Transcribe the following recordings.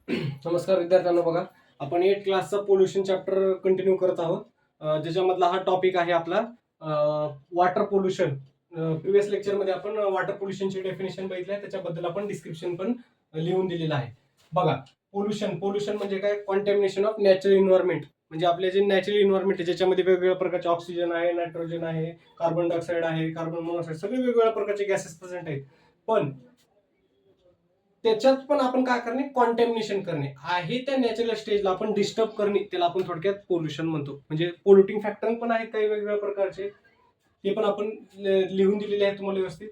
नमस्कार विद्यार्थ्यांनो, बघा आपण 8 क्लासचा पोल्युशन चॅप्टर कंटिन्यू करत आहोत. ज्याच्यामधला हा टॉपिक आहे आपला वॉटर पोल्युशन. प्रिव्हियस लेक्चरमध्ये आपण वॉटर पोल्युशनची डेफिनेशन बघितली आहे, त्याच्याबद्दल आपण डिस्क्रिप्शन पण लिहून दिलेलं आहे. बघा, पोल्युशन पोल्युशन म्हणजे काय? Contamination of natural environment. म्हणजे आपले जे नॅचरल इन्व्हायरमेंट आहे, ज्याच्यामध्ये वेगवेगळ्या प्रकारचे ऑक्सिजन आहे, नायट्रोजन आहे, कार्बन डायऑक्साईड आहे, कार्बन मोनॉक्साईड, सगळे वेगवेगळ्या प्रकारचे गॅसेस प्रेझेंट आहेत. पण त्याच्यात पण आपण काय करणे? कॉन्टॅमिनेशन करणे आहे. त्या नॅचरल स्टेजला आपण डिस्टर्ब करणे, त्याला आपण थोडक्यात पोल्युशन म्हणतो. म्हणजे पोल्युटिंग फॅक्टर पण आहेत काही वेगवेगळ्या प्रकारचे, ते पण आपण लिहून दिलेले आहे तुम्हाला व्यवस्थित.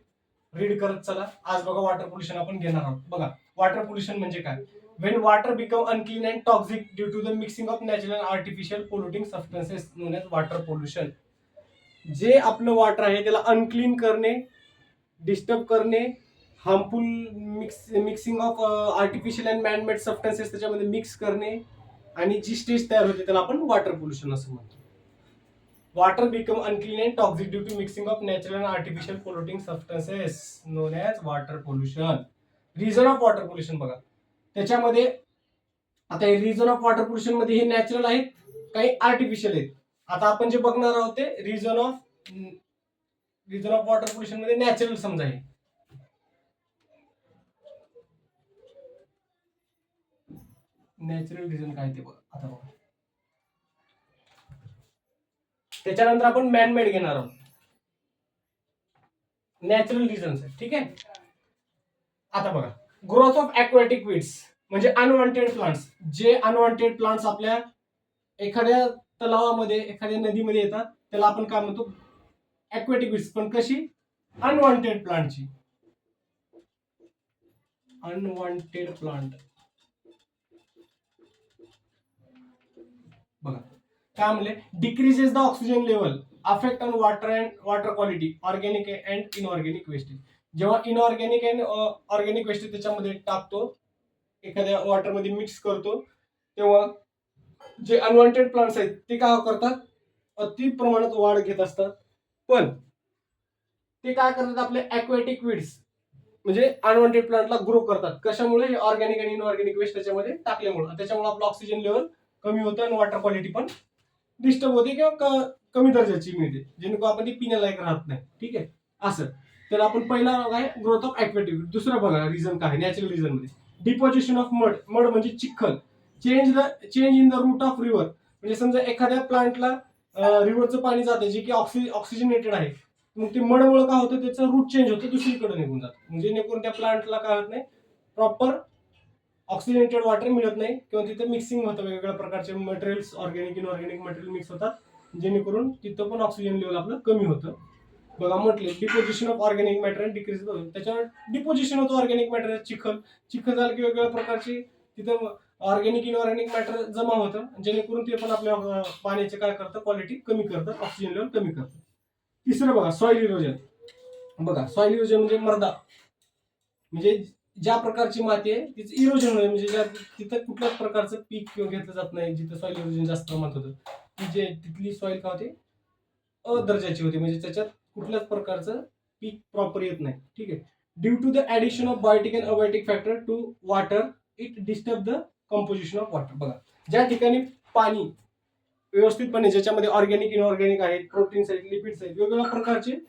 रीड करत चला. आज बघा वॉटर पोल्युशन आपण घेणार आहोत. बघा, वॉटर पोल्युशन म्हणजे काय? When water become unclean and toxic due to the mixing of natural and artificial polluting substances known as water pollution. जे आपलं वॉटर आहे त्याला अनक्लीन करणे, डिस्टर्ब करणे, harmful mixing of artificial and manmade substances त्याच्यामध्ये mix करणे, आणि जी stage तयार होते त्याला आपण वॉटर पोल्युशन असं म्हणतो. Water become unclean and toxic due to mixing of natural and artificial polluting substances known as water pollution. Reason of water pollution बघा, त्याच्यामध्ये आता हे रिझन ऑफ वॉटर पोल्युशन मध्ये हे नॅचरल आहेत, काही आर्टिफिशियल आहेत. आता आपण जे बघणार आहोत ते रिझन ऑफ वॉटर पोल्युशन मध्ये नॅचरल समजा आहे. नॅचरल रिझन काय ते बघा. आता बघा, त्याच्यानंतर आपण मॅनमेड घेणार आहोत. नॅचरल रिझन्स आहे, ठीक आहे. आता बघा, ग्रोथ ऑफ ॲक्वॅटिक वीड्स म्हणजे अनवॉन्टेड प्लांट्स. जे अनवॉन्टेड प्लांट्स आपल्या एखाद्या तलावामध्ये, एखाद्या नदीमध्ये येतात, त्याला आपण काय म्हणतो? Aquatic weeds. पण कशी? अनवॉन्टेड प्लांटची. अनवॉन्टेड प्लांट बघा काय म्हणले? Decreases the oxygen level, affect on water and water quality, organic and inorganic waste. जेव्हा इनऑर्गॅनिक अँड ऑर्गॅनिक वेस्ट त्याच्यामध्ये टाकतो, एखाद्या वॉटरमध्ये मिक्स करतो, तेव्हा जे अनवॉन्टेड प्लांट्स आहेत ते काय करतात? अति प्रमाणात वाढ घेत असतात. पण ते काय करतात? आपले ॲक्वॅटिक वीड्स म्हणजे अनवॉन्टेड प्लांटला ग्रो करतात. कशामुळे? ऑर्गॅनिक आणि इनऑर्गॅनिक वेस्ट त्याच्यामध्ये टाकल्यामुळे. त्याच्यामुळे आपलं ऑक्सिजन लेवल कमी होतं आणि वॉटर क्वालिटी पण डिस्टर्ब होते किंवा कमी दर्जाची मिळते, जेणेकरून आपण ती पिण्यालायक राहत नाही. ठीक आहे, असं. तर आपण पहिला काय? Growth of aquatic. दुसरं बघा रिझन काय? नॅचरल रिझन मध्ये डिपोजिशन ऑफ मड. मड म्हणजे चिखल. Change in the route of river. म्हणजे समजा एखाद्या प्लांटला रिव्हरचं पाणी जाते जे की ऑक्सिजनेटेड आहे, मग ते मडमुळे काय होतं? त्याचं रूट चेंज होतं, दुसरीकडे निघून जातं. म्हणजे जेणेकरून त्या प्लांटला काय होत नाही? प्रॉपर ऑक्सिजनेटेड वॉटर मिळत नाही, किंवा तिथं मिक्सिंग होतं, वेगवेगळ्या प्रकारचे materials, organic inorganic material mix होतात, जेणेकरून तिथं पण ऑक्सिजन लेवल आपलं कमी होतं. बघा म्हटले deposition of organic matter decrease. त्याच्यावर डिपोजिशन होतं ऑर्गॅनिक मॅटर. चिखल झालं की वेगवेगळ्या प्रकारची तिथं ऑर्गॅनिक इनऑर्गॅनिक मॅटर जमा होतं, जेणेकरून ते पण आपल्या पाण्याचे काय करतं? क्वालिटी कमी करतं, ऑक्सिजन लेवल कमी करतं. तिसरं बघा, सॉइल इरोजन. बघा, सॉइल इरोजन म्हणजे मृदा, म्हणजे ज्या प्रकारची माती आहे तिचं इरोजन होईल, म्हणजे ज्या तिथं कुठल्याच प्रकारचं पीक किंवा घेतलं जात नाही, जिथं सॉइल इरोजन जास्त प्रमाणात होतं, ती जे तिथली सॉइल का होते? अदर्जाची होते, म्हणजे त्याच्यात कुठल्याच प्रकारचं पीक प्रॉपर येत नाही. ठीक आहे. Due to the addition of biotic and abiotic factor to water, it disturb the composition of water. बघा, ज्या ठिकाणी पाणी व्यवस्थितपणे, ज्याच्यामध्ये ऑर्गॅनिक इनऑर्गॅनिक आहेत, प्रोटीन्स आहेत, लिपिड्स आहेत, वेगवेगळ्या प्रकारचे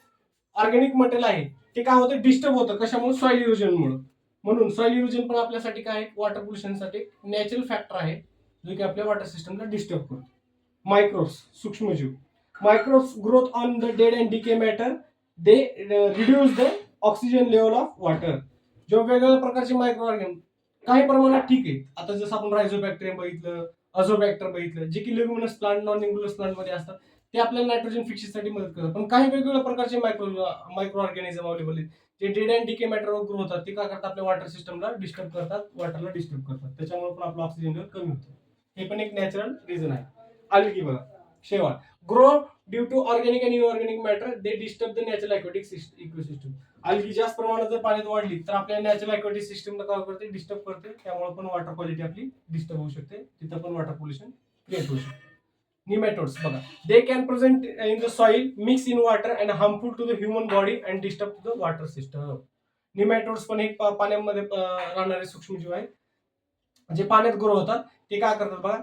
ऑर्गॅनिक मटेरियल आहे, ते काय होतं? डिस्टर्ब होतं. कशामुळे? सॉइल इरोजनमुळे. म्हणून सॉइल इरोजन पण आपल्यासाठी काय? वॉटर पोल्युशनसाठी नॅचरल फॅक्टर आहे, जो की आपल्या वॉटर सिस्टमला डिस्टर्ब करतो. मायक्रोब्स, सूक्ष्मजीव. Microbes growth on the dead and decay matter, they reduce the oxygen level of water. जेव्हा वेगवेगळ्या प्रकारचे मायक्रो ऑर्गॅनिझम काही प्रमाणात ठीक आहे, आता जसं आपण रायझोबॅक्टेरियम बघितलं, अझोबॅक्टर बघितलं, जे की leguminous plant, non leguminous plant मध्ये असतात, ते आपल्याला नायट्रोजन फिक्सेससाठी मदत करतात. पण काही वेगवेगळ्या प्रकारचे मायक्रो ऑर्गॅनिझम अवेलेबल आहेत, जे डेड अँड डिके मॅटरवर ग्रो होतात. ते काय करतात? आपल्या वॉटर सिस्टमला डिस्टर्ब करतात, वॉटरला डिस्टर्ब करतात. त्याच्यामुळे पण आपलं ऑक्सिजन लेवल कमी होतं. हे पण एक नॅचरल रिझन आहे. आली बघा, शेवाळ. Grow due to organic and inorganic matter, they disturb the natural aquatic ecosystem. algae जास्त प्रमाणात जर पाण्यात वाढली तर आपल्या नॅचरल ॲक्वॅटिक सिस्टमला काय करते? डिस्टर्ब करते. त्यामुळे पण वॉटर क्वालिटी आपली डिस्टर्ब होऊ शकते, तिथं पण वॉटर पोल्युशन क्रिएट होऊ शकते. निमॅटोड्स बघा, they can present in the soil, mix in water and harmful to the human body and disturb to the water system. Nematodes पण एक पाण्यामध्ये राहणारे सूक्ष्मजीव आहेत, जे पाण्यात ग्रो होतात ते काय करतात बघा,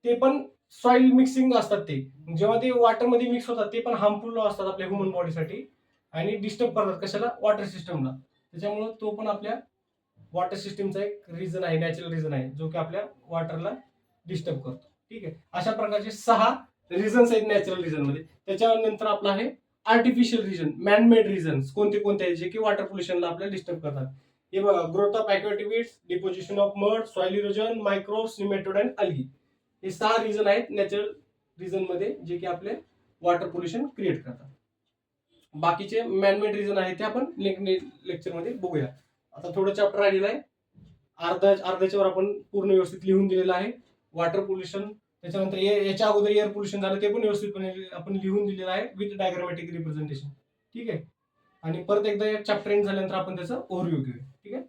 ते पण सॉइल मिक्सिंग असतात. ते जेव्हा ते वॉटरमध्ये मिक्स होतात ते पण हार्मफुल असतात आपल्या ह्युमन बॉडीसाठी आणि डिस्टर्ब करतात कशाला, वॉटर सिस्टमला. त्याच्यामुळे तो पण आपल्या वॉटर सिस्टीमचा एक रिझन आहे, नॅचरल रिझन आहे, जो की आपल्या वॉटरला डिस्टर्ब करतो. ठीक आहे, अशा प्रकारचे 6 रिझन्स आहेत नॅचरल रिझन मध्ये. त्याच्यानंतर आपला आहे आर्टिफिशियल रिझन, मॅनमेड रिझन्स. कोणते कोणते आहेत जे की वॉटर पोल्युशनला आपल्याला डिस्टर्ब करतात? हे बघा, growth of aquatic weeds, deposition of mud, soil erosion, microbes, nematode and algae. हे 6 रिझन आहेत नॅचरल रिझन मध्ये जे की आपले वॉटर पोल्युशन क्रिएट करतात. बाकीचे मॅनमेड रिझन आहेत ते आपण लेक्चरमध्ये बघूया. आता थोडं चॅप्टर राहिलेलं आहे, अर्ध्याच्यावर आपण पूर्ण व्यवस्थित लिहून दिलेलं आहे. वॉटर पोल्युशन, त्याच्यानंतर याच्या अगोदर एअर पोल्युशन झालं ते पण व्यवस्थितपणे आपण लिहून दिलेलं आहे विथ डायग्रामॅटिक रिप्रेझेंटेशन. ठीक आहे, आणि परत एकदा चॅप्टर एंड झाल्यानंतर आपण त्याचा ओव्हरव्ह्यू घेऊया. ठीक आहे.